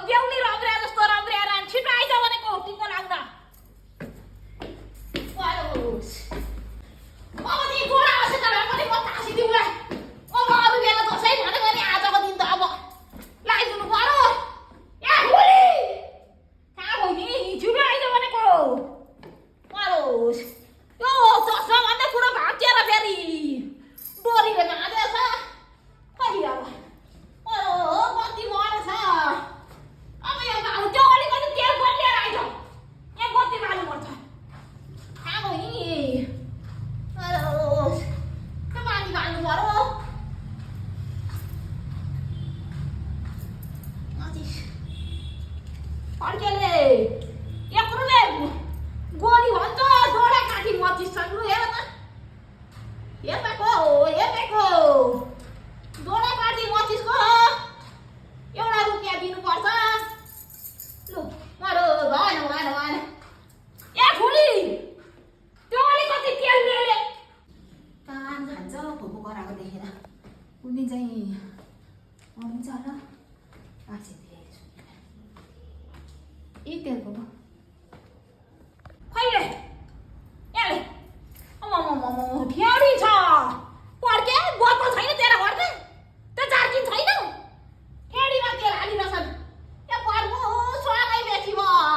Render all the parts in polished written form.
बेहुली रम्रिया जस्तो रम्रिया रान छिटो आइज भनेको टिको लाग्दा वालोस अब ती गोडा आसे त पनि म तासी दिउला अब अरु बेला दसैँ भने पनि आजको दिन त अब लाइदिनु पर्यो या हुली कहाँ गयो नि छिटो आइज भनेको वालोस यो चस्मा भन्दा पुरो भाग्य र फेरि डोरीले बाँधेछ खै अब ओ बत्ती मरेछ अब यो गाउँ त्यो अलिकति तेल पनि लिएर आइज यहाँ बत्ती बाल्नु पर्छ कहाँ गयो नि त्यो पानी बाल्नु पर्यो फर्केले एक्रोले गोली भन्छ डोडा काटी मचिस सक्नु हेर त हेर्दाको डोडा काटी मचिसको एउटा रुपियाँ दिनुपर्छ लु मरो भएन ए फुली त्यो अलिकति तेल ल्याले कान खान्छ फुपू कराएको देखेर कुन दिन चाहिँ आउँछ होला आछे यी तेलको पो खैले याले अमममम फ्याडी छ पर्के बोतल छैन तेरा घरमा त्यो जार्किन छैन फ्याडीमा तेल हालिरछन् त्यो पर्को स्वागै बेसी भयो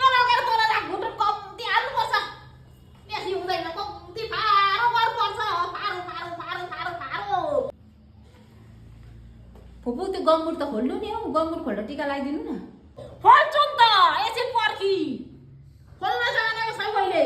त्यो लगेर तोरा राख घुटुन कम्ती हाल्नुपर्छ बेसी हुँदैन कम्ती फारो गर्नुपर्छ फारो फुपू त्यो गम्मुट त खोल्नु नि हौ गम्मुट खोल्दा टिका लगाइदिनु न खोल्छु नि त एकछिन पर्खी खोल्न जानेको छ मैले